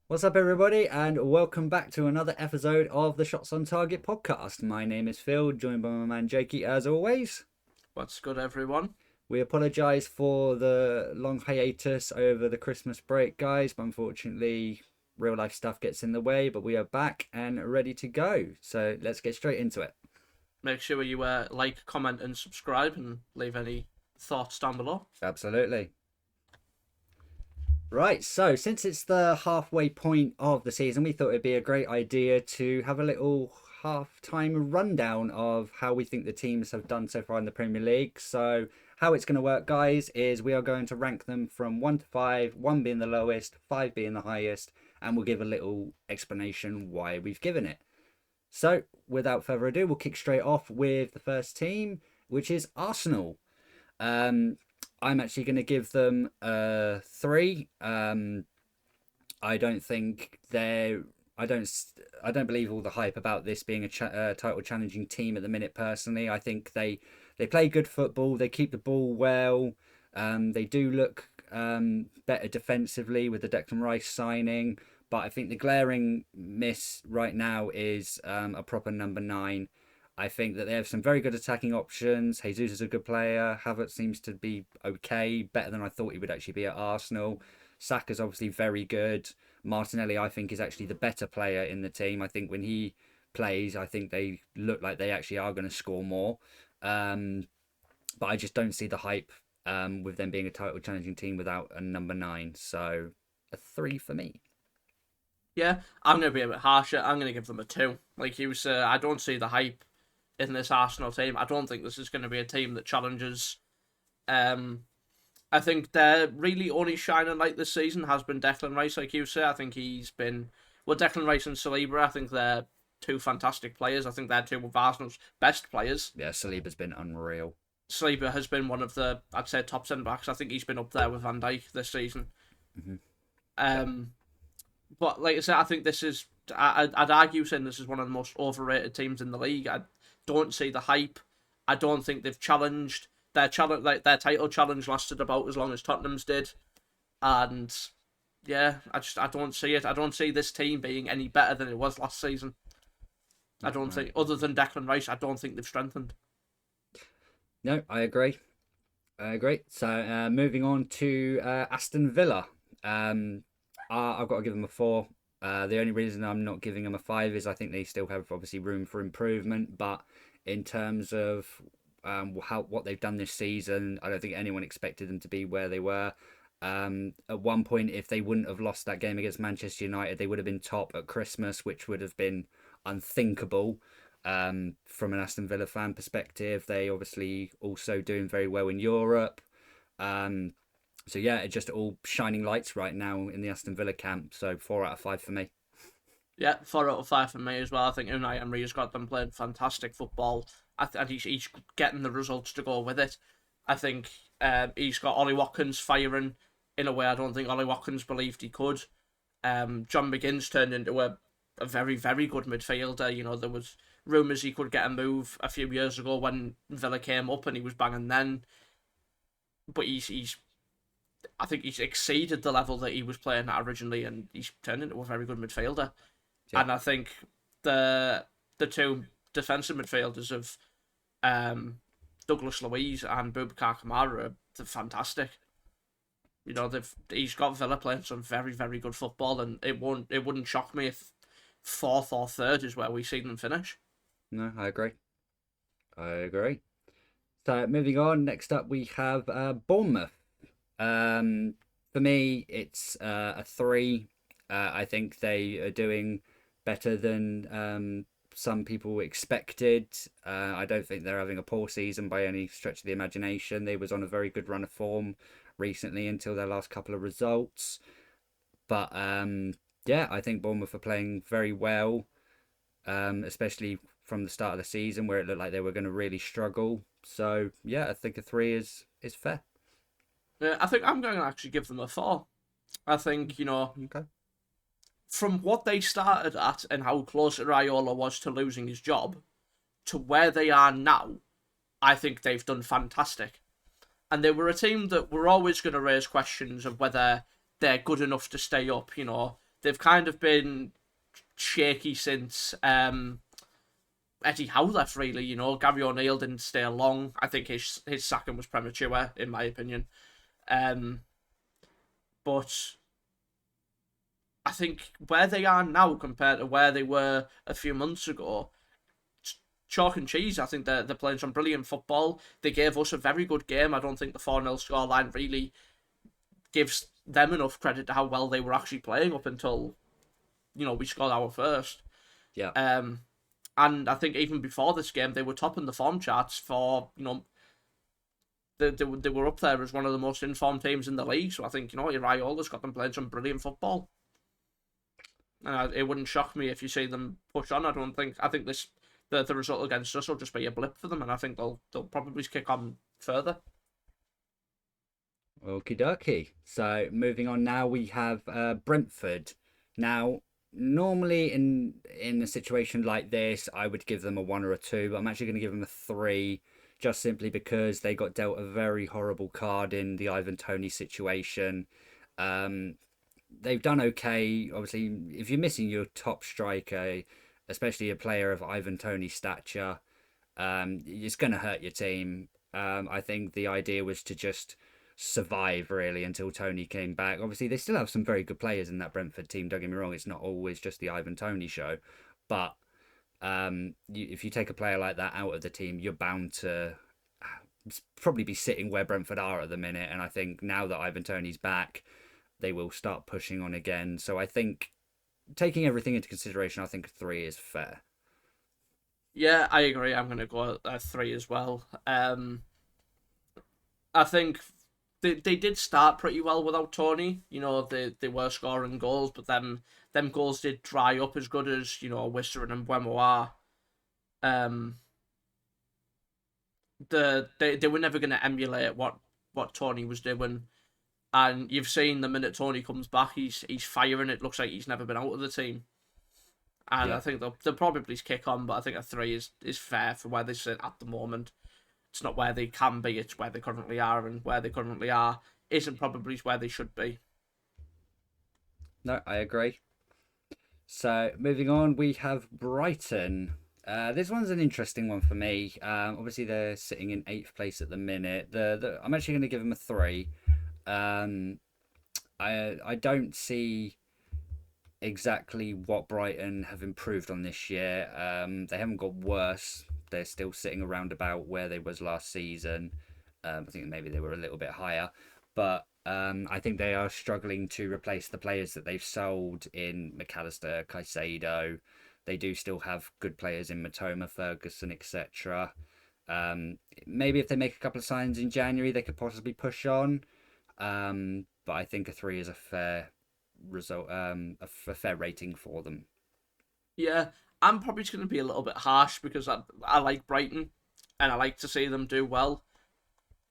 What's up, everybody, and welcome back to another episode of the Shots on Target podcast. My name is Phil, joined by my man Jakey, as always. What's good, everyone? We apologise for the long hiatus over the Christmas break, guys, but unfortunately, real life stuff gets in the way. But we are back and ready to go. So let's get straight into it. Make sure you like, comment, and subscribe, and leave any thoughts down below. Absolutely. Right, so since it's the halfway point of the season, we thought it'd be a great idea to have a little half-time rundown of how we think the teams have done so far in the Premier League. So, how it's going to work, guys, is we are going to rank them from 1 to 5, 1 being the lowest, 5 being the highest, and we'll give a little explanation why we've given it. So, without further ado, we'll kick straight off with the first team, which is Arsenal. I'm actually going to give them a 3. I don't think they're. I don't believe all the hype about this being a title challenging team at the minute. Personally, I think they play good football. They keep the ball well. They do look better defensively with the Declan Rice signing. But I think the glaring miss right now is a proper number 9. I think that they have some very good attacking options. Jesus is a good player. Havertz seems to be okay, better than I thought he would actually be at Arsenal. Saka's obviously very good. Martinelli, I think, is actually the better player in the team. I think when he plays, I think they look like they actually are going to score more. But I just don't see the hype with them being a title challenging team without a number 9. So a 3 for me. Yeah, I'm going to be a bit harsher. I'm going to give them a 2. Like you said, I don't see the hype in this Arsenal team. I don't think this is going to be a team that challenges. I think their really only shining light this season has been Declan Rice, like you say. I think he's been... Well, Declan Rice and Saliba, I think they're two fantastic players. I think they're two of Arsenal's best players. Yeah, Saliba's been unreal. Saliba has been one of the, I'd say, top centre-backs. I think he's been up there with Van Dijk this season. Mm-hmm. But like I said, I think this is... I'd argue saying this is one of the most overrated teams in the league. I don't see the hype. I don't think they've challenged. Their title challenge lasted about as long as Tottenham's did. And yeah, I don't see it. I don't see this team being any better than it was last season. I don't think, other than Declan Rice, I don't think they've strengthened. No, I agree. So moving on to Aston Villa. I've got to give them a 4. The only reason I'm not giving them a 5 is I think they still have obviously room for improvement. But in terms of what they've done this season, I don't think anyone expected them to be where they were. At one point, if they wouldn't have lost that game against Manchester United, they would have been top at Christmas, which would have been unthinkable. From an Aston Villa fan perspective, they obviously also doing very well in Europe. So yeah, it's just all shining lights right now in the Aston Villa camp. So 4 out of 5 for me. Yeah, 4 out of 5 for me as well. I think Unai Emery's got them playing fantastic football. And he's getting the results to go with it. I think he's got Ollie Watkins firing in a way I don't think Ollie Watkins believed he could. John McGinn's turned into a very, very good midfielder. You know, there was rumours he could get a move a few years ago when Villa came up and he was banging then. But I think he's exceeded the level that he was playing at originally, and he's turned into a very good midfielder. Yeah. And I think the two defensive midfielders of Douglas Luiz and Boubacar Kamara are fantastic. You know, he's got Villa playing some very, very good football, and it wouldn't shock me if 4th or 3rd is where we see them finish. No, I agree. So moving on, next up we have Bournemouth. For me, it's a 3. I think they are doing better than some people expected. I don't think they're having a poor season by any stretch of the imagination. They was on a very good run of form recently until their last couple of results. But yeah, I think Bournemouth are playing very well, especially from the start of the season where it looked like they were going to really struggle. So yeah, I think a 3 is fair. Yeah, I think I'm going to actually give them a 4. I think, you know, Okay. From what they started at and how close Raiola was to losing his job to where they are now, I think they've done fantastic. And they were a team that were always going to raise questions of whether they're good enough to stay up. You know, they've kind of been shaky since Eddie Howe left, really. Gary O'Neill didn't stay long. I think his sacking was premature, in my opinion. Um, but I think where they are now compared to where they were a few months ago, chalk and cheese. I think they're playing some brilliant football. They gave us a very good game. I don't think the 4-0 scoreline really gives them enough credit to how well they were actually playing up until, we scored our first. Yeah. And I think even before this game, they were topping the form charts for, they were up there as one of the most informed teams in the league. So I think, Iraiola's got them playing some brilliant football. And it wouldn't shock me if you see them push on. I think the result against us will just be a blip for them, and I think they'll probably kick on further. Okie dokie. So moving on now, we have Brentford. Now, normally in a situation like this, I would give them a 1 or a 2, but I'm actually going to give them a 3, just simply because they got dealt a very horrible card in the Ivan Toney situation. They've done okay. Obviously, if you're missing your top striker, especially a player of Ivan Toney's stature, it's going to hurt your team. I think the idea was to just survive really until Tony came back. Obviously, they still have some very good players in that Brentford team. Don't get me wrong; it's not always just the Ivan Toney show, but if you take a player like that out of the team, you're bound to probably be sitting where Brentford are at the minute. And I think now that Ivan Toney's back, they will start pushing on again. So I think, taking everything into consideration, I think 3 is fair. Yeah, I agree. I'm going to go at 3 as well. I think they did start pretty well without Tony. They were scoring goals, but them goals did dry up as good as, Whistler and Mbeumo. They were never going to emulate what Tony was doing. And you've seen the minute Tony comes back, he's firing. It looks like he's never been out of the team. And Yeah. I think they'll probably kick on, but I think a 3 is fair for where they sit at the moment. It's not where they can be, it's where they currently are, and where they currently are isn't probably where they should be. No, I agree. So moving on, we have Brighton. This one's an interesting one for me. Obviously, they're sitting in 8th place at the minute. I'm actually going to give them a 3. I don't see exactly what Brighton have improved on this year. They haven't got worse. They're still sitting around about where they was last season. I think maybe they were a little bit higher, but I think they are struggling to replace the players that they've sold in McAllister, Caicedo. They do still have good players in Matoma, Ferguson, etc. Maybe if they make a couple of signs in January, they could possibly push on. But I think a 3 is a fair result, a fair rating for them. Yeah, I'm probably just going to be a little bit harsh because I like Brighton and I like to see them do well.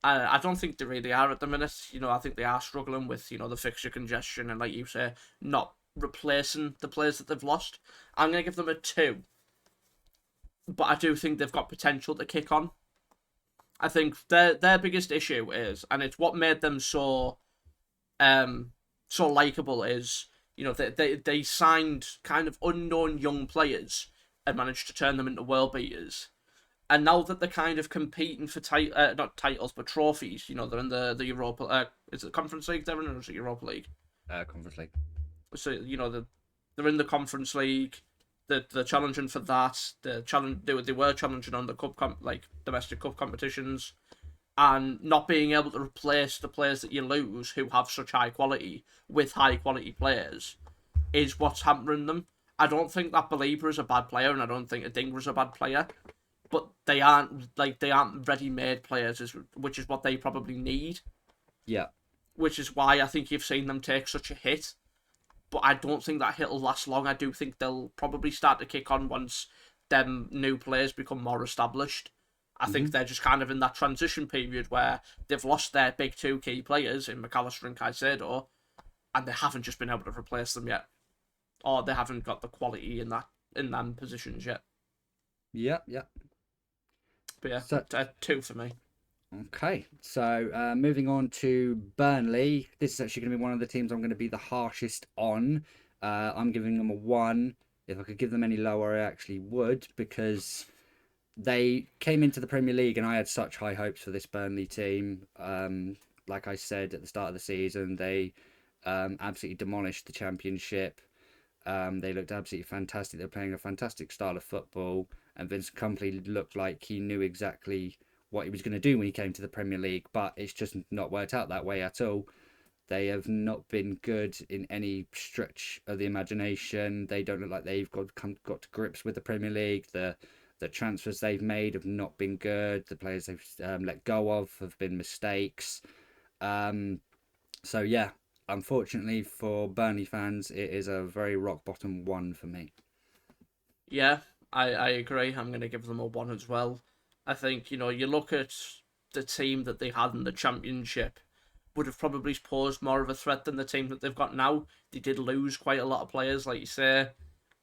I don't think they really are at the minute. I think they are struggling with, the fixture congestion and, like you say, not replacing the players that they've lost. I'm going to give them a 2. But I do think they've got potential to kick on. I think their biggest issue is, and it's what made them so likable, is they signed kind of unknown young players and managed to turn them into world beaters. And now that they're kind of competing for not titles but trophies, they're in the Europa. Is it Conference League they're in, or is it Europa League? Conference League. So they're in the Conference League. They're challenging for that. They were challenging on the domestic cup competitions, and not being able to replace the players that you lose who have such high quality with high quality players is what's hampering them. I don't think that Belieber is a bad player, and I don't think Adingra is a bad player, but they aren't ready made players, which is what they probably need. Yeah. Which is why I think you've seen them take such a hit. But I don't think that hit will last long. I do think they'll probably start to kick on once them new players become more established. I think they're just kind of in that transition period where they've lost their big 2 key players in McAllister and Caicedo, and they haven't just been able to replace them yet, or they haven't got the quality in them positions yet. Yeah, yeah. But yeah, So 2 for me. okay, so moving on to Burnley. This is actually going to be one of the teams I'm going to be the harshest on. I'm giving them a 1. If I could give them any lower, I actually would, because they came into the Premier League and I had such high hopes for this Burnley team. Like I said at the start of the season, they absolutely demolished the Championship. They looked absolutely fantastic. They were playing a fantastic style of football, and Vincent Kompany looked like he knew exactly what he was going to do when he came to the Premier League. But it's just not worked out that way at all. They have not been good in any stretch of the imagination. They don't look like they've got to grips with the Premier League. The transfers they've made have not been good. The players they've let go of have been mistakes. Um, so yeah, unfortunately for Burnley fans, it is a very rock bottom 1 for me. Yeah, I agree. I'm going to give them a 1 as well. I think, you look at the team that they had in the Championship would have probably posed more of a threat than the team that they've got now. They did lose quite a lot of players, like you say,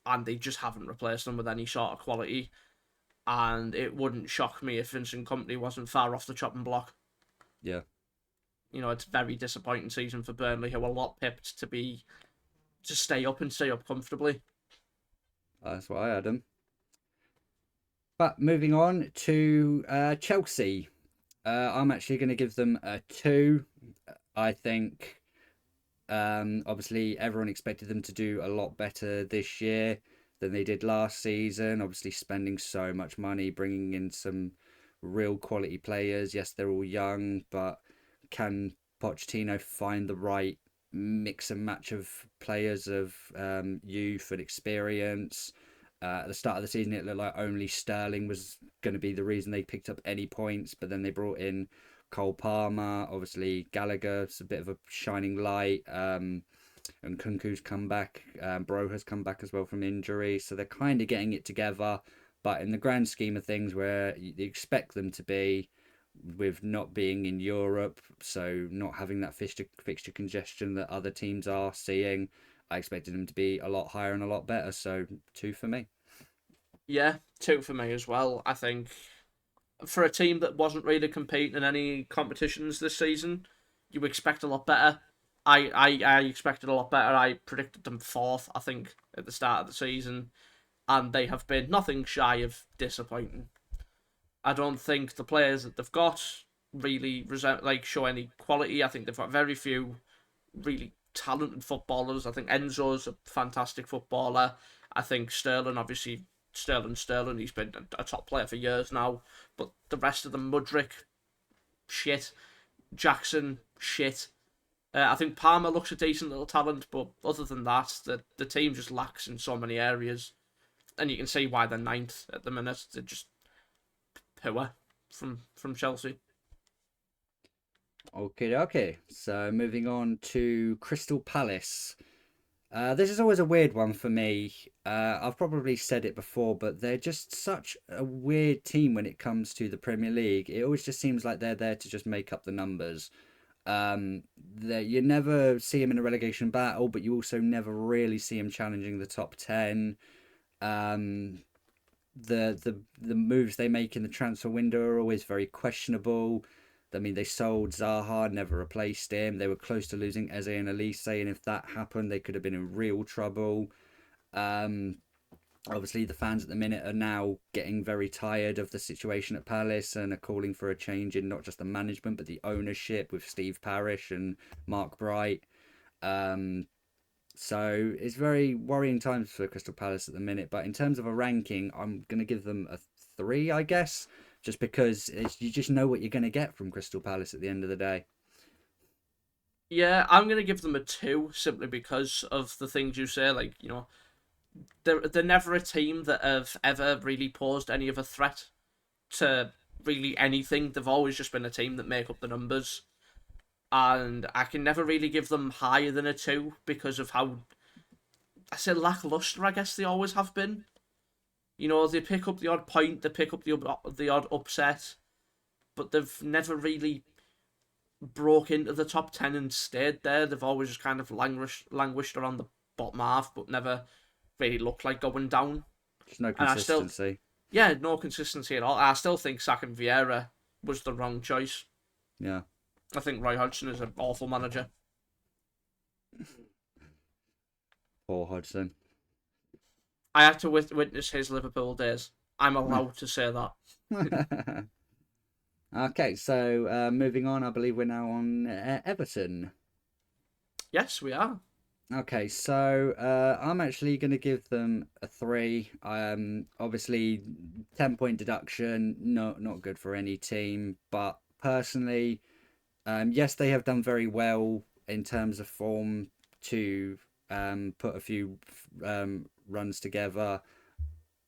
and they just haven't replaced them with any sort of quality. And it wouldn't shock me if Vincent Company wasn't far off the chopping block. Yeah, It's a very disappointing season for Burnley, who are a lot pipped to stay up and stay up comfortably. that's what I had them. But moving on to Chelsea, I'm actually going to give them a 2. I think obviously everyone expected them to do a lot better this year than they did last season. Obviously, spending so much money, bringing in some real quality players. Yes, they're all young, but can Pochettino find the right mix and match of players of youth and experience? At the start of the season, it looked like only Sterling was going to be the reason they picked up any points, but then they brought in Cole Palmer, obviously Gallagher's a bit of a shining light, and Kunku's come back. Bro has come back as well from injury, so they're kind of getting it together. But in the grand scheme of things, where you expect them to be, with not being in Europe, so not having that fixture congestion that other teams are seeing, I expected them to be a lot higher and a lot better. So 2 for me. Yeah, 2 for me as well. I think for a team that wasn't really competing in any competitions this season, you expect a lot better. I expected a lot better. I predicted them fourth, I think, at the start of the season, and they have been nothing shy of disappointing. I don't think the players that they've got really show any quality. I think they've got very few really talented footballers. I think Enzo's a fantastic footballer. I think Sterling, obviously, Sterling, he's been a top player for years now. But the rest of them, Mudryk, shit. Jackson, shit. I think Palmer looks a decent little talent, but other than that, the team just lacks in so many areas. And you can see why they're ninth at the minute. They're just poor from Chelsea. Okay. So moving on to Crystal Palace. This is always a weird one for me. I've probably said it before, but they're just such a weird team when it comes to the Premier League. It always just seems like they're there to just make up the numbers. You never see them in a relegation battle, but you also never really see them challenging the top 10. Um, the moves they make in the transfer window are always very questionable. I mean, they sold Zaha, never replaced him. They were close to losing Eze and Elise, and if that happened, they could have been in real trouble. Um, Obviously, the fans at the minute are now getting very tired of the situation at Palace and are calling for a change in not just the management but the ownership with Steve Parish and Mark Bright. Um, so it's very worrying times for Crystal Palace at the minute. But in terms of a ranking, I'm going to give them a 3, I guess, just because you just know what you're going to get from Crystal Palace at the end of the day. Yeah, I'm gonna give them a 2 simply because of the things you say. Like, they're never a team that have ever really posed any of a threat to really anything. They've always just been a team that make up the numbers, and I can never really give them higher than a 2 because of how, I say, lackluster I guess they always have been. They pick up the odd point, they pick up the odd upset, but they've never really broke into the top 10 and stayed there. They've always just kind of languished around the bottom half, but never really looked like going down. There's no And I still, consistency. yeah, no consistency at all. I still think sacking Vieira was the wrong choice. Yeah. I think Roy Hodgson is an awful manager. Poor Hodgson. I had to witness his Liverpool days. I'm allowed to say that. Okay, so moving on, I believe we're now on Everton. Yes, we are. Okay, so I'm actually going to give them a three. Obviously, 10-point deduction, not good for any team. But personally, yes, they have done very well in terms of form to put a few runs together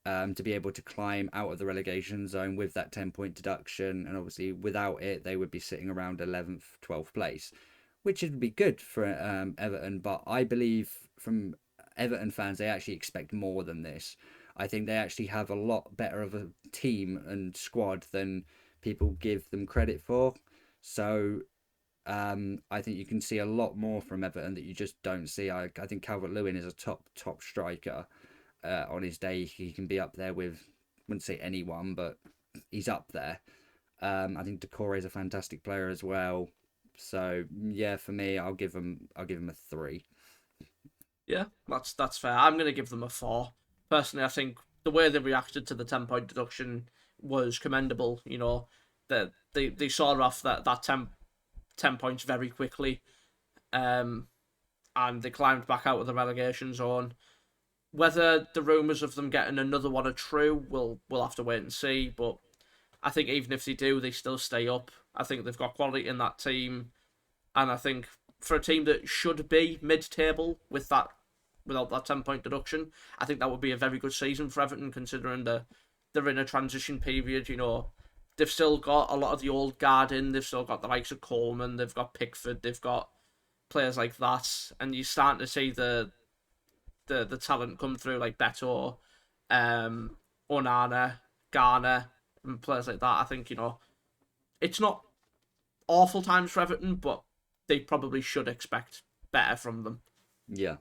to be able to climb out of the relegation zone with that 10-point deduction. And obviously, without it, they would be sitting around 11th, 12th place, which would be good for Everton. But I believe from Everton fans, they actually expect more than this. I think they actually have a lot better of a team and squad than people give them credit for. So I think you can see a lot more from Everton that you just don't see. I think Calvert-Lewin is a top striker. On his day, he can be up there with, wouldn't say anyone, but he's up there. I think Decore is a fantastic player as well. So yeah, for me, I'll give him a three. Yeah, that's fair. I'm going to give them a 4. Personally, I think the way they reacted to the 10-point deduction was commendable. You know, that they saw off that 10 points very quickly, um, and they climbed back out of the relegation zone. Whether the rumours of them getting another one are true, we'll have to wait and see. But I think even if they do, they still stay up. I think they've got quality in that team, and I think for a team that should be mid-table without that 10-point deduction, I think that would be a very good season for Everton, considering they're in a transition period. You know, they've still got a lot of the old guard in. They've still got the likes of Coleman. They've got Pickford. They've got players like that, and you're starting to see the talent come through, like Beto, Onana, Garner, and players like that. I think, it's not awful times for Everton, but they probably should expect better from them. Yeah.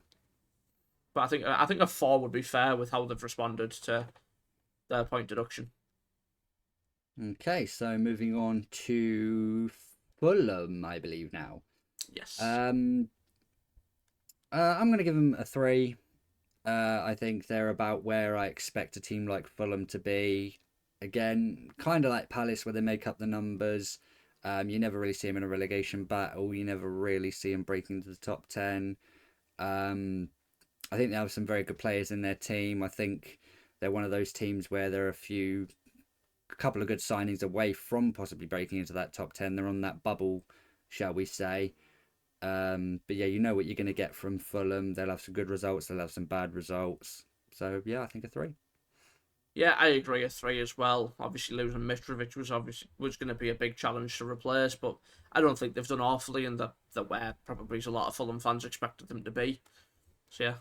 But I think a 4 would be fair with how they've responded to their point deduction. Okay, so moving on to Fulham, I believe now. Yes. Um, I'm going to give them a three. I think they're about where I expect a team like Fulham to be. Again, kind of like Palace, where they make up the numbers. You never really see them in a relegation battle. You never really see them breaking into the top 10. Um, I think they have some very good players in their team. I think they're one of those teams where there are a couple of good signings away from possibly breaking into that top 10. They're on that bubble, shall we say. But yeah, you know what you're going to get from Fulham. They'll have some good results. They'll have some bad results. So yeah, I think a three. Yeah, I agree. A 3 as well. Obviously, losing Mitrovic was going to be a big challenge to replace, but I don't think they've done awfully in the where probably a lot of Fulham fans expected them to be. So yeah,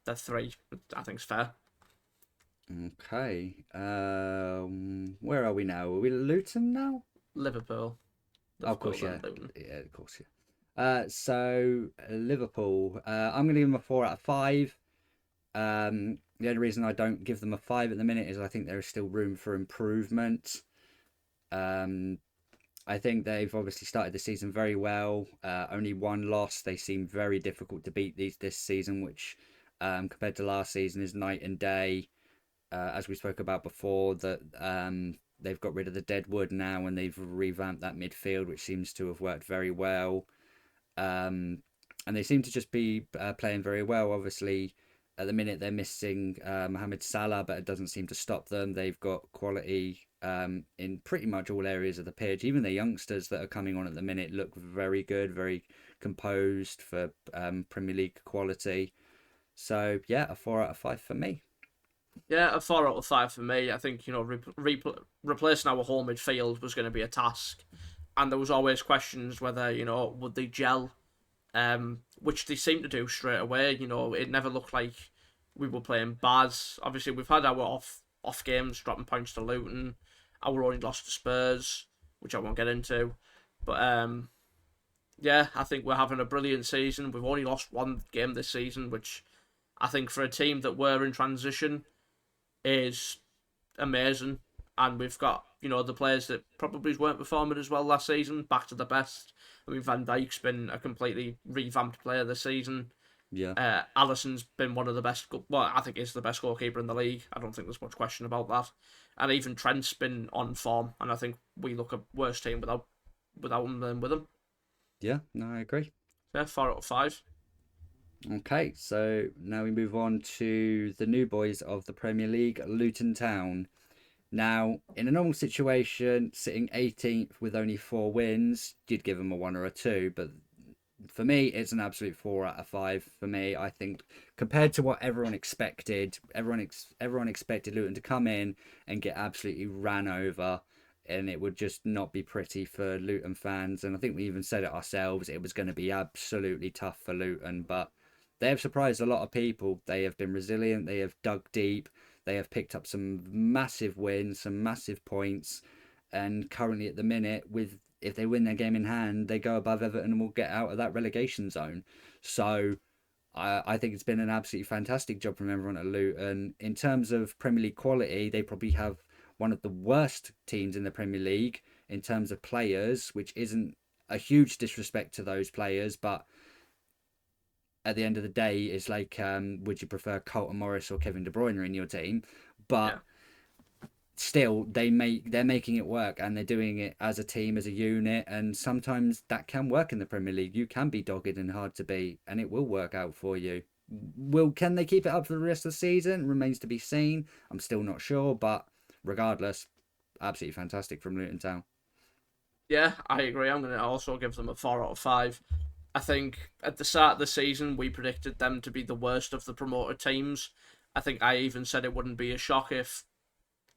that 3 I think is fair. Okay. Where are we now? Are we Luton now? Liverpool, Oh, of Liverpool, course, then yeah, Luton. yeah, of course, yeah. So Liverpool. I'm going to give them a 4 out of 5. The only reason I don't give them a 5 at the minute is I think there is still room for improvement. Um, I think they've obviously started the season very well. Only one loss. They seem very difficult to beat this season, which compared to last season is night and day. As we spoke about before, that they've got rid of the deadwood now and they've revamped that midfield, which seems to have worked very well. Um, and they seem to just be playing very well. Obviously, at the minute they're missing Mohamed Salah, but it doesn't seem to stop them. They've got quality in pretty much all areas of the pitch. Even the youngsters that are coming on at the minute look very good, very composed for Premier League quality. So yeah, a 4 out of 5 for me. Yeah, a 4 out of 5 for me. I think replacing our whole midfield was going to be a task, and there was always questions whether would they gel, which they seem to do straight away. It never looked like we were playing bad. Obviously, we've had our off games, dropping points to Luton. Our only lost to Spurs, which I won't get into, but yeah, I think we're having a brilliant season. We've only lost one game this season, which I think for a team that were in transition is amazing. And we've got, the players that probably weren't performing as well last season back to the best. I mean, Van Dijk's been a completely revamped player this season. Yeah. Alisson's been one of the best. Well, I think he's the best goalkeeper in the league. I don't think there's much question about that. And even Trent's been on form, and I think we look a worse team without him than with him. Yeah, no, I agree. Yeah, 4 out of 5. Okay, so now we move on to the new boys of the Premier League, Luton Town. Now, in a normal situation, sitting 18th with only 4 wins, you'd give them a 1 or a 2. But for me, it's an absolute 4 out of 5. For me, I think compared to what everyone expected, everyone expected Luton to come in and get absolutely ran over, and it would just not be pretty for Luton fans. And I think we even said it ourselves, it was going to be absolutely tough for Luton, but they have surprised a lot of people. They have been resilient. They have dug deep. They have picked up some massive wins, some massive points, and currently at the minute, with if they win their game in hand, they go above Everton and will get out of that relegation zone. So I think it's been an absolutely fantastic job from everyone at Luton. In terms of Premier League quality, they probably have one of the worst teams in the Premier League in terms of players, which isn't a huge disrespect to those players, but at the end of the day, it's like, would you prefer Colton Morris or Kevin De Bruyne in your team? But Yeah, still, they're making it work, and they're doing it as a team, as a unit, and sometimes that can work in the Premier League. You can be dogged and hard to beat, and it will work out for you. Can they keep it up for the rest of the season? Remains to be seen. I'm still not sure, but regardless, absolutely fantastic from Luton Town. yeah, I agree. I'm going to also give them a 4 out of 5. I think at the start of the season we predicted them to be the worst of the promoted teams. I think I even said it wouldn't be a shock if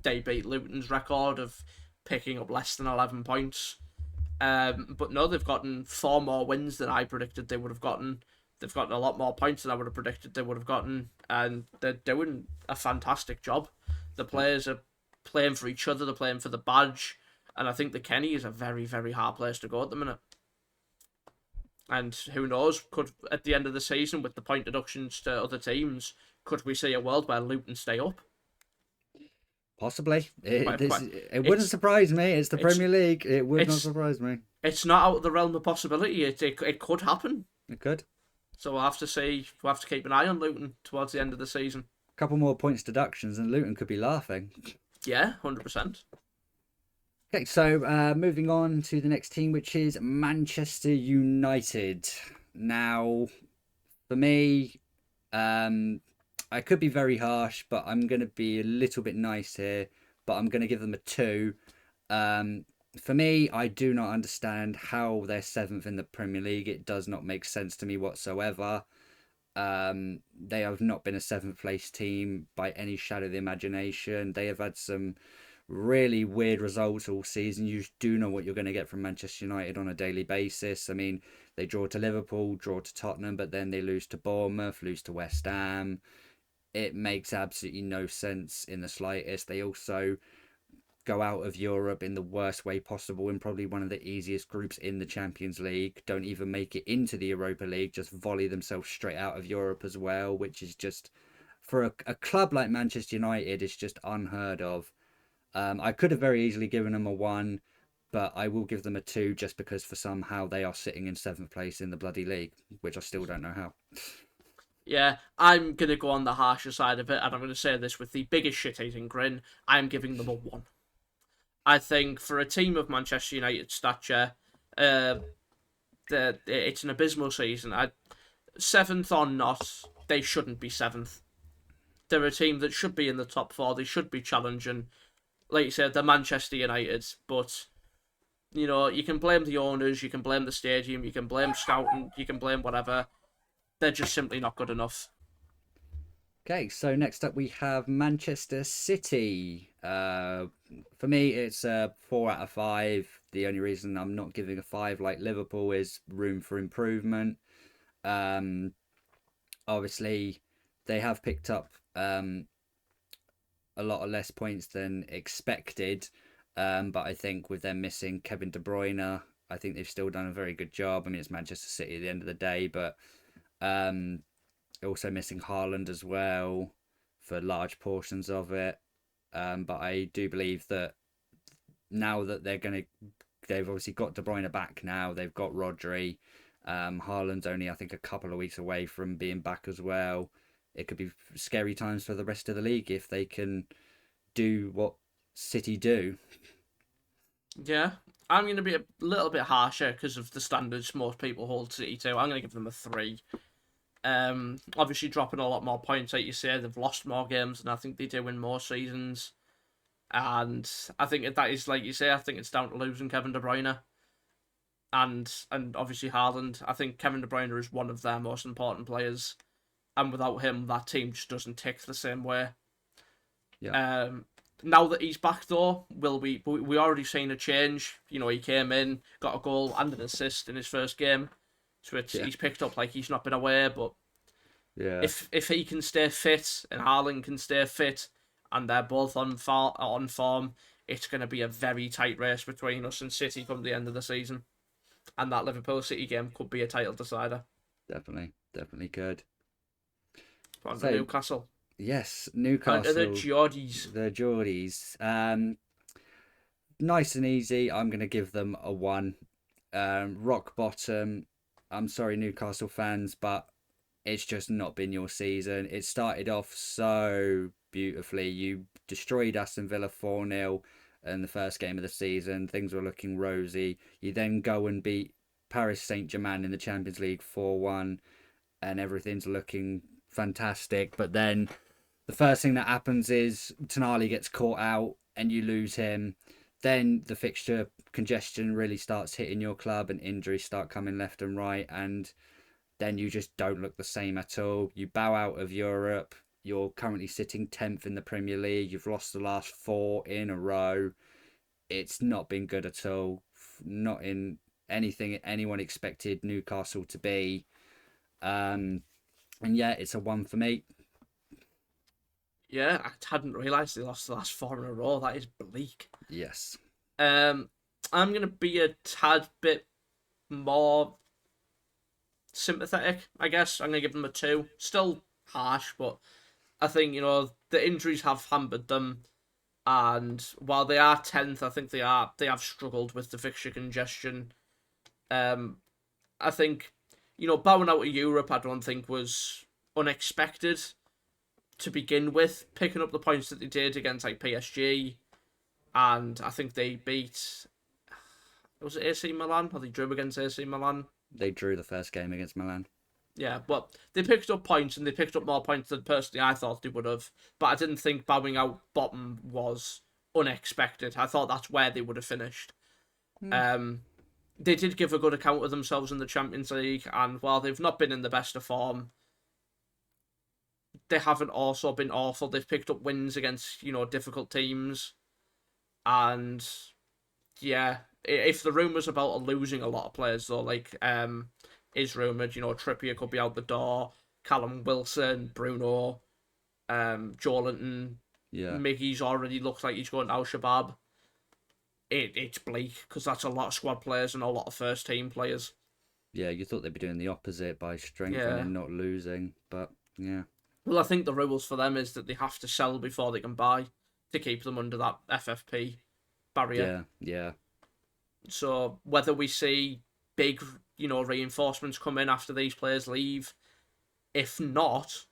they beat Luton's record of picking up less than 11 points. But no, they've gotten 4 more wins than I predicted they would have gotten. They've gotten a lot more points than I would have predicted they would have gotten, and they're doing a fantastic job. The players are playing for each other, they're playing for the badge, and I think the Kenny is a very, very hard place to go at the minute. And who knows, could at the end of the season, with the point deductions to other teams, could we see a world where Luton stay up? Possibly. Quite, quite. It wouldn't It's surprise me. It's the it's Premier League. It would not it's surprise me. it's not out of the realm of possibility. It could happen. It could. So we'll have to see. We'll have to keep an eye on Luton towards the end of the season. A couple more points deductions, and Luton could be laughing. Yeah, 100%. Okay, so moving on to the next team, which is Manchester United. Now, for me, I could be very harsh, but I'm going to be a little bit nice here. But I'm going to give them a 2. For me, I do not understand how they're 7th in the Premier League. It does not make sense to me whatsoever. They have not been a 7th place team by any shadow of the imagination. They have had some really weird results all season. You do know what you're going to get from Manchester United on a daily basis. I mean, they draw to Liverpool, draw to Tottenham, but then they lose to Bournemouth, lose to West Ham. It makes absolutely no sense in the slightest. They also go out of Europe in the worst way possible, in probably one of the easiest groups in the Champions League. Don't even make it into the Europa League, just volley themselves straight out of Europe as well, which is just, for a club like Manchester United, is just unheard of. I could have very easily given them a 1, but I will give them a 2 just because for somehow they are sitting in 7th place in the bloody league, which I still don't know how. Yeah, I'm going to go on the harsher side of it, and I'm going to say this with the biggest shit-eating grin. I'm giving them a 1. I think for a team of Manchester United stature, uh, it's an abysmal season. 7th or not, they shouldn't be 7th. They're a team that should be in the top 4. They should be challenging. Like you said, they're Manchester United, but you can blame the owners, you can blame the stadium, you can blame scouting, you can blame whatever. They're just simply not good enough. Okay, so next up we have Manchester City. For me, it's a 4 out of 5. The only reason I'm not giving a 5 like Liverpool is room for improvement. Um, Obviously, they have picked up a lot of less points than expected. But I think with them missing Kevin De Bruyne, I think they've still done a very good job. I mean, it's Manchester City at the end of the day, but um, also missing Haaland as well for large portions of it. But I do believe that now that they've obviously got De Bruyne back now, they've got Rodri. Haaland's only, I think, a couple of weeks away from being back as well. It could be scary times for the rest of the league if they can do what City do. Yeah, I'm going to be a little bit harsher because of the standards most people hold City to. I'm going to give them a 3. Obviously dropping a lot more points, like you say, they've lost more games than I think they do in more seasons. And I think that is, like you say, I think it's down to losing Kevin De Bruyne and obviously Haaland. I think Kevin De Bruyne is one of their most important players, and without him, that team just doesn't tick the same way. Yeah, Now that he's back, though, we already seen a change. You know, he came in, got a goal and an assist in his first game, so yeah, he's picked up like he's not been away. But yeah, if he can stay fit and Haaland can stay fit, and they're both on form, it's going to be a very tight race between us and City come the end of the season. And that Liverpool City game could be a title decider. definitely, definitely could. On to So Newcastle. yes, And to the Newcastle, Geordies. the Geordies. Nice and easy. I'm going to give them a 1. Rock bottom. I'm sorry, Newcastle fans, but it's just not been your season. It started off so beautifully. You destroyed Aston Villa 4-0 in the first game of the season. Things were looking rosy. You then go and beat Paris Saint-Germain in the Champions League 4-1, and everything's looking fantastic. But then the first thing that happens is Tonali gets caught out and you lose him. Then the fixture congestion really starts hitting your club and injuries start coming left and right. And then you just don't look the same at all. You bow out of Europe. You're currently sitting 10th in the Premier League. You've lost the last 4 in a row. It's not been good at all. Not in anything anyone expected Newcastle to be. And yeah, it's a 1 for me. Yeah, I hadn't realised they lost the last 4 in a row. That is bleak. Yes. Um, I'm going to be a tad bit more sympathetic, I guess. I'm going to give them a 2. Still harsh, but I think, the injuries have hampered them. And while they are 10th, I think they have struggled with the fixture congestion. I think, bowing out of Europe, I don't think was unexpected to begin with. Picking up the points that they did against like PSG, and I think they beat, was it AC Milan? Or they drew against AC Milan? They drew the first game against Milan. Yeah, but they picked up points, and they picked up more points than personally I thought they would have. But I didn't think bowing out bottom was unexpected. I thought that's where they would have finished. Um, they did give a good account of themselves in the Champions League, and while they've not been in the best of form, they haven't also been awful. They've picked up wins against, difficult teams. And yeah, if the rumours about losing a lot of players though, like is rumoured, Trippier could be out the door, Callum Wilson, Bruno, Joe Linton, Yeah. Miggy's already looks like he's going to Al Shabab. It's bleak because that's a lot of squad players and a lot of first team players. Yeah, you thought they'd be doing the opposite by strengthening, Yeah. not losing. But yeah. Well, I think the rules for them is that they have to sell before they can buy to keep them under that FFP barrier. Yeah, yeah. So whether we see big, reinforcements come in after these players leave, if not,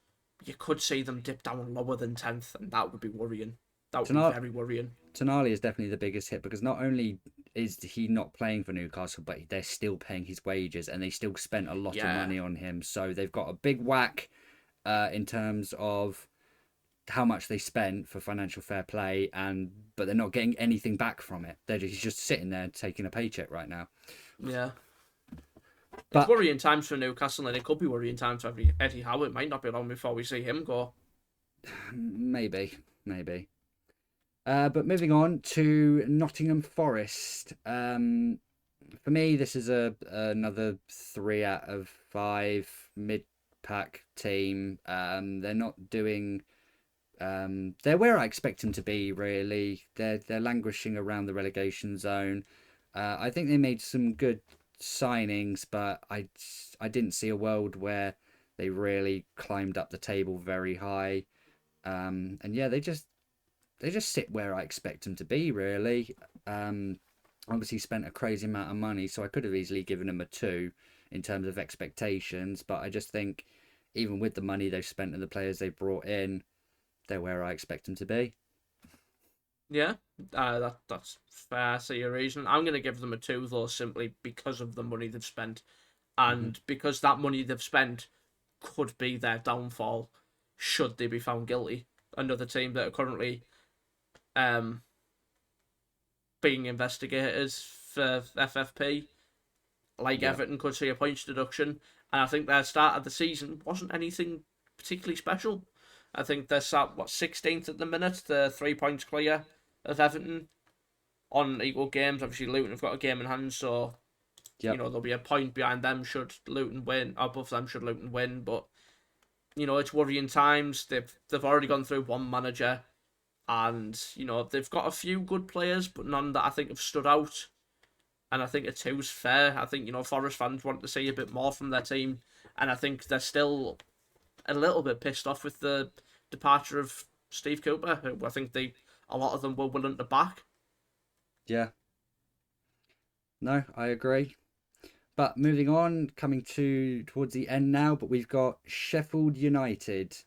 you could see them dip down lower than 10th, and that would be worrying. That would be very worrying. Tonali is definitely the biggest hit because not only is he not playing for Newcastle, but they're still paying his wages and they still spent a lot of money on him. So they've got a big whack in terms of how much they spent for financial fair play, but they're not getting anything back from it. He's just sitting there taking a paycheck right now. Yeah. But it's worrying times for Newcastle, and it could be worrying times for Eddie Howe. It might not be long before we see him go. maybe. But moving on to Nottingham Forest. For me, this is another 3 out of 5 mid-pack team. They're not doing. They're where I expect them to be. Really, they're languishing around the relegation zone. I think they made some good signings, but I didn't see a world where they really climbed up the table very high. And yeah, they just sit where I expect them to be. Really, obviously spent a crazy amount of money, so I could have easily given them a 2 in terms of expectations. But I just think, even with the money they've spent and the players they've brought in, they're where I expect them to be. Yeah, that's fair. So your reason. I'm gonna give them a two though, simply because of the money they've spent, Hmm. and because that money they've spent could be their downfall, should they be found guilty. Another team that are currently um being investigated for FFP, like Yeah, Everton, could see a points deduction, and I think their start of the season wasn't anything particularly special. I think they're sat 16th at the minute. They're 3 points clear of Everton on equal games. Obviously, Luton have got a game in hand, so yep, there'll be a point behind them should Luton win. Above them should Luton win, but it's worrying times. They've already gone through one manager, and they've got a few good players, but none that I think have stood out. And I think a two's fair. I think Forest fans want to see a bit more from their team, and I think they're still a little bit pissed off with the departure of Steve Cooper, who I think a lot of them were willing to back. yeah. No, I agree. But moving on, coming towards the end now, but we've got Sheffield United.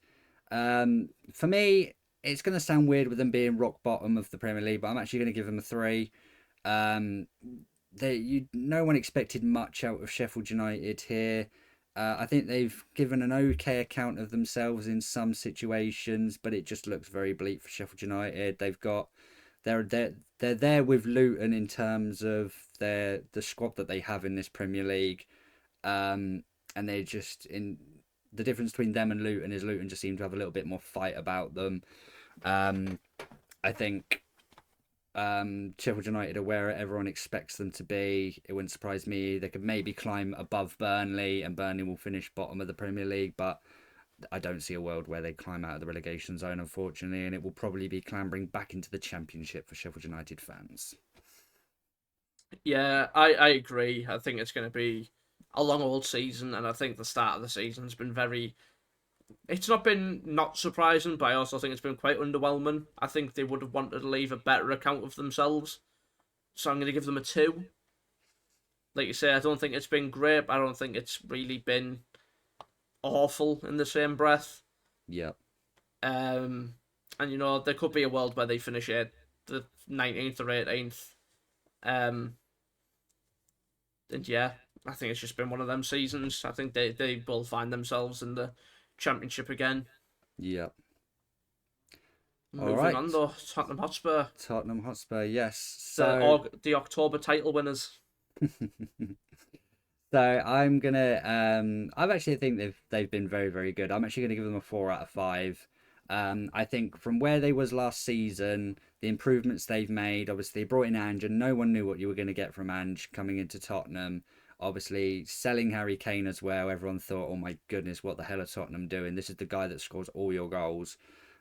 For me, it's going to sound weird with them being rock bottom of the Premier League, but I'm actually going to give them a three. Um, no one expected much out of Sheffield United here. I think they've given an okay account of themselves in some situations, but it just looks very bleak for Sheffield United. They're there with Luton in terms of the squad that they have in this Premier League, and they just in the difference between them and Luton is Luton just seem to have a little bit more fight about them. Um, I think Sheffield United are where everyone expects them to be. It wouldn't surprise me. They could maybe climb above Burnley, and Burnley will finish bottom of the Premier League, but I don't see a world where they climb out of the relegation zone, unfortunately, and it will probably be clambering back into the Championship for Sheffield United fans. Yeah, I agree. I think it's going to be a long old season, and I think the start of the season's been very. It's not been not surprising, but I also think it's been quite underwhelming. I think they would have wanted to leave a better account of themselves, so I'm going to give them a two. Like you say, I don't think it's been great. But I don't think it's really been awful in the same breath. Yeah, Um, and there could be a world where they finish at the 19th or 18th. Um, and yeah, I think it's just been one of them seasons. I think they will find themselves in the championship again. yeah. All Moving on right. though, Tottenham Hotspur, Tottenham Hotspur, yes. the So, the October title winners. so I'm gonna. I actually think they've been very very good. I'm actually gonna give them a 4 out of 5. I think from where they was last season, the improvements they've made. Obviously, they brought in Ange, and no one knew what you were going to get from Ange coming into Tottenham. Obviously, selling Harry Kane as well. Everyone thought, "Oh my goodness, what the hell are Tottenham doing? This is the guy that scores all your goals."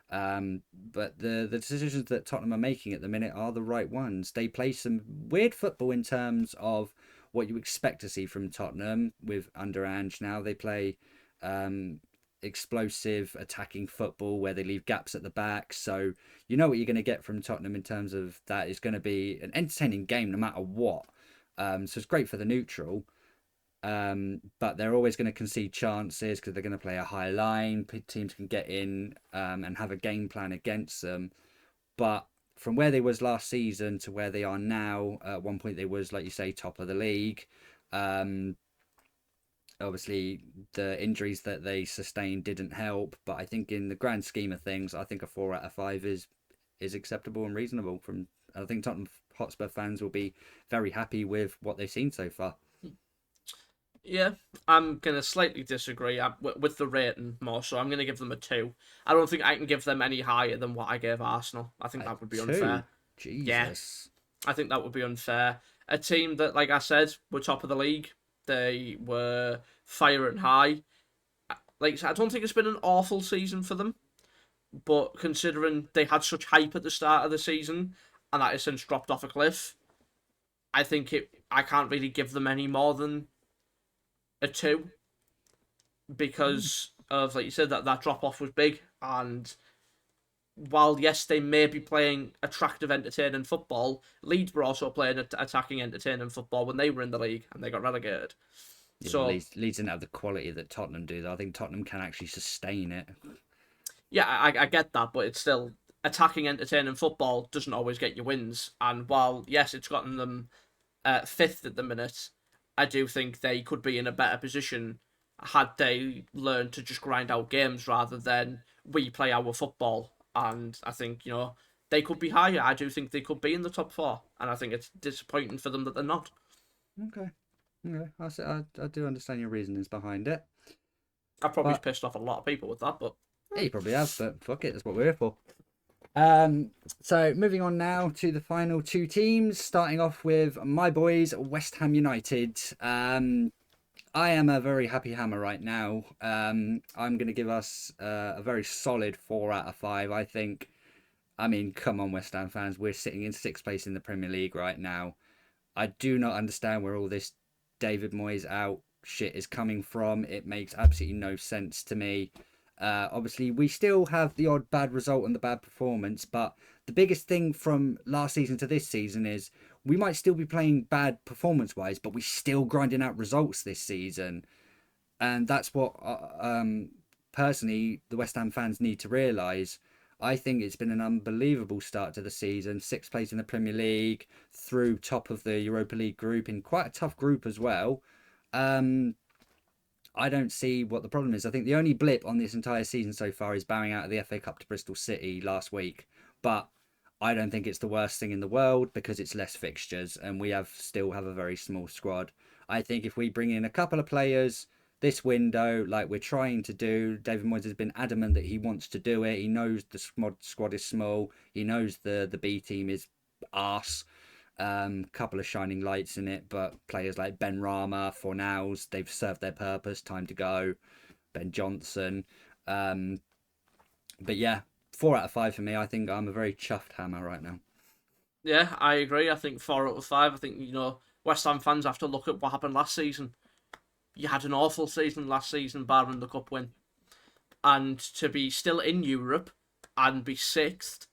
But the decisions that Tottenham are making at the minute are the right ones. They play some weird football in terms of what you expect to see from Tottenham with under Ange. Now they play um, explosive attacking football where they leave gaps at the back. So you know what you're going to get from Tottenham in terms of that is going to be an entertaining game no matter what. So it's great for the neutral. But they're always going to concede chances because they're going to play a high line. Teams can get in and have a game plan against them. But from where they was last season to where they are now, at one point they was, like you say, top of the league. Um, Obviously, the injuries that they sustained didn't help. But I think in the grand scheme of things, I think a 4 out of 5 is acceptable and reasonable. I think Tottenham Hotspur fans will be very happy with what they've seen so far. Yeah, I'm gonna slightly disagree with the rating more. So I'm gonna give them a two. I don't think I can give them any higher than what I gave Arsenal. I think At that would be two, unfair. Yeah, Jesus. I think that would be unfair. A team that, like I said, were top of the league. They were firing high. Like I don't think it's been an awful season for them, but considering they had such hype at the start of the season and that has since dropped off a cliff, I think I can't really give them any more than a two because of, like you said, that drop off was big. And while yes, they may be playing attractive, entertaining football, Leeds were also playing attacking, entertaining football when they were in the league and they got relegated. Yeah, So Leeds didn't have the quality that Tottenham do, though. I think Tottenham can actually sustain it. yeah, I get that, but it's still attacking, entertaining football doesn't always get you wins. And while yes, it's gotten them fifth at the minute, I do think they could be in a better position had they learned to just grind out games rather than we play our football. And I think they could be higher. I do think they could be in the top four, and I think it's disappointing for them that they're not. Okay. Okay. I do understand your reasonings behind it. I've probably But pissed off a lot of people with that, but yeah, you probably have, but fuck it, that's what we're here for. So moving on now to the final two teams, starting off with my boys, West Ham United. I am a very happy hammer right now. I'm going to give us a very solid 4 out of 5. I think. I mean, come on, West Ham fans, we're sitting in sixth place in the Premier League right now. I do not understand where all this David Moyes out shit is coming from. It makes absolutely no sense to me. Obviously, we still have the odd bad result and the bad performance, but the biggest thing from last season to this season is we might still be playing bad performance wise, but we're still grinding out results this season. And that's what, personally, the West Ham fans need to realise. I think it's been an unbelievable start to the season. Sixth place in the Premier League, through top of the Europa League group, in quite a tough group as well. Um, I don't see what the problem is. I think the only blip on this entire season so far is bowing out of the FA Cup to Bristol City last week. But I don't think it's the worst thing in the world because it's less fixtures and we still have a very small squad. I think if we bring in a couple of players this window, like we're trying to do, David Moyes has been adamant that he wants to do it. He knows the squad is small. He knows the B team is arse. Couple of shining lights in it, but players like Ben Rama, Fornals, they've served their purpose. Time to go. Ben Johnson. But yeah, 4 out of 5 for me. I think I'm a very chuffed hammer right now. yeah, I agree. I think 4 out of 5. I think West Ham fans have to look at what happened last season. You had an awful season last season, barring the cup win, and to be still in Europe and be sixth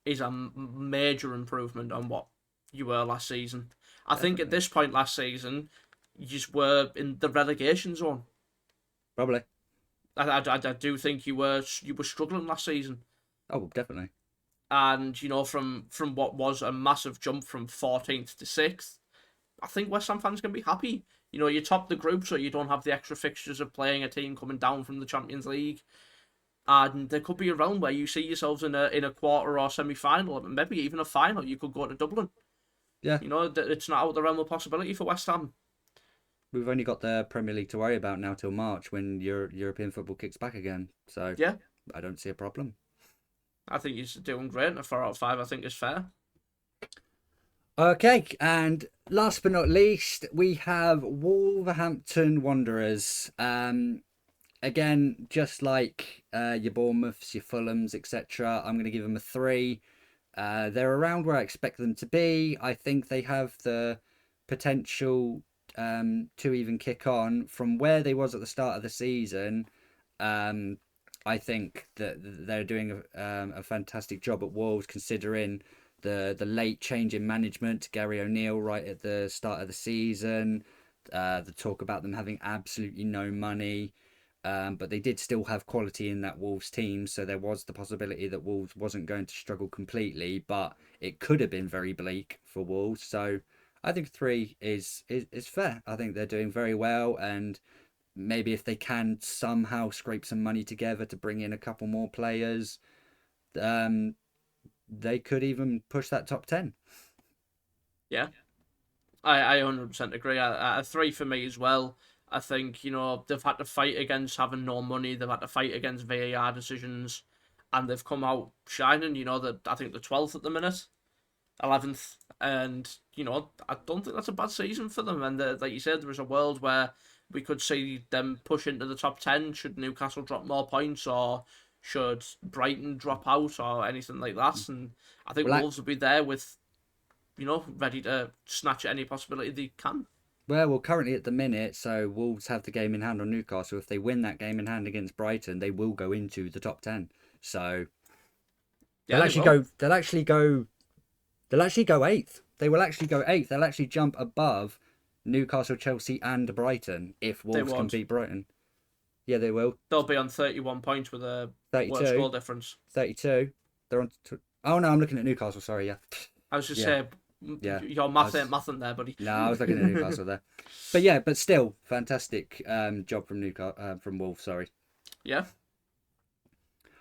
is a major improvement on what you were last season. I think at Definitely. this point last season, you just were in the relegation zone. Probably. I do think you were struggling last season, Oh, definitely. and from what was a massive jump from 14th to 6th, I think West Ham fans can be happy. You top the group, so you don't have the extra fixtures of playing a team coming down from the Champions League, and there could be a realm where you see yourselves in a quarter or semi final, maybe even a final. You could go to Dublin. Yeah, It's not out of the realm of possibility for West Ham. we've only got the Premier League to worry about now till March when European football kicks back again. So Yeah, I don't see a problem. I think he's doing great, and a 4 out of 5 I think is fair. Okay, and last but not least, we have Wolverhampton Wanderers. Again, just like your Bournemouths, your Fulhams, etc., I'm going to give them a 3. They're around where I expect them to be. I think they have the potential to even kick on from where they was at the start of the season. I think that they're doing a fantastic job at Wolves, considering the late change in management, Gary O'Neill right at the start of the season. The talk about them having absolutely no money. But they did still have quality in that Wolves team, so there was the possibility that Wolves wasn't going to struggle completely, but it could have been very bleak for Wolves. So I think 3 is fair. I think they're doing very well, and maybe if they can somehow scrape some money together to bring in a couple more players, um, they could even push that top 10. Yeah, I 100% agree. A 3 for me as well. I think they've had to fight against having no money. They've had to fight against VAR decisions, and they've come out shining. That I think the 12th at the minute, 11th, and I don't think that's a bad season for them. And like you said, there is a world where we could see them push into the top 10 should Newcastle drop more points, or should Brighton drop out, or anything like that. And I think Well, Wolves will be there with ready to snatch at any possibility they can. well, currently at the minute, so Wolves have the game in hand on Newcastle. If they win that game in hand against Brighton, they will go into the top 10. So Yeah, they will. They'll actually go eighth. They will actually go eighth. They'll actually jump above Newcastle, Chelsea, and Brighton if Wolves can won't. beat Brighton. Yeah, they will. They'll be on 31 points with a worse 32. goal difference. 32. They're on. Oh no, I'm looking at Newcastle. Sorry, yeah. I was just Yeah. saying, Yeah. your math ain't mathing there, buddy. No, I was looking at Newcastle there. But yeah, but still, fantastic job from Newcastle, from Wolves. Sorry. Yeah.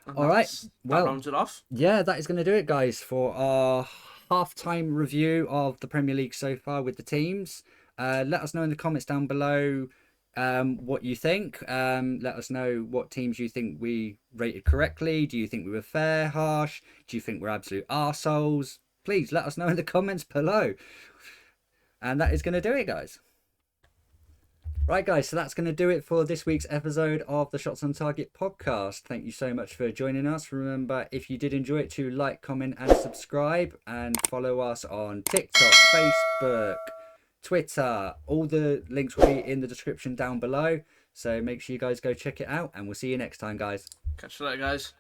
And All right. that Well, rounds it off. yeah, that is going to do it, guys, for our half-time review of the Premier League so far with the teams. Let us know in the comments down below what you think. Let us know what teams you think we rated correctly. Do you think we were fair, harsh? Do you think we're absolute arseholes? Please let us know in the comments below. And that is going to do it, guys. Right, guys, so that's going to do it for this week's episode of the Shots on Target podcast. Thank you so much for joining us. Remember, if you did enjoy it, to like, comment, and subscribe, and follow us on TikTok, Facebook, Twitter. All the links will be in the description down below. So make sure you guys go check it out, and we'll see you next time, guys. Catch you later, guys.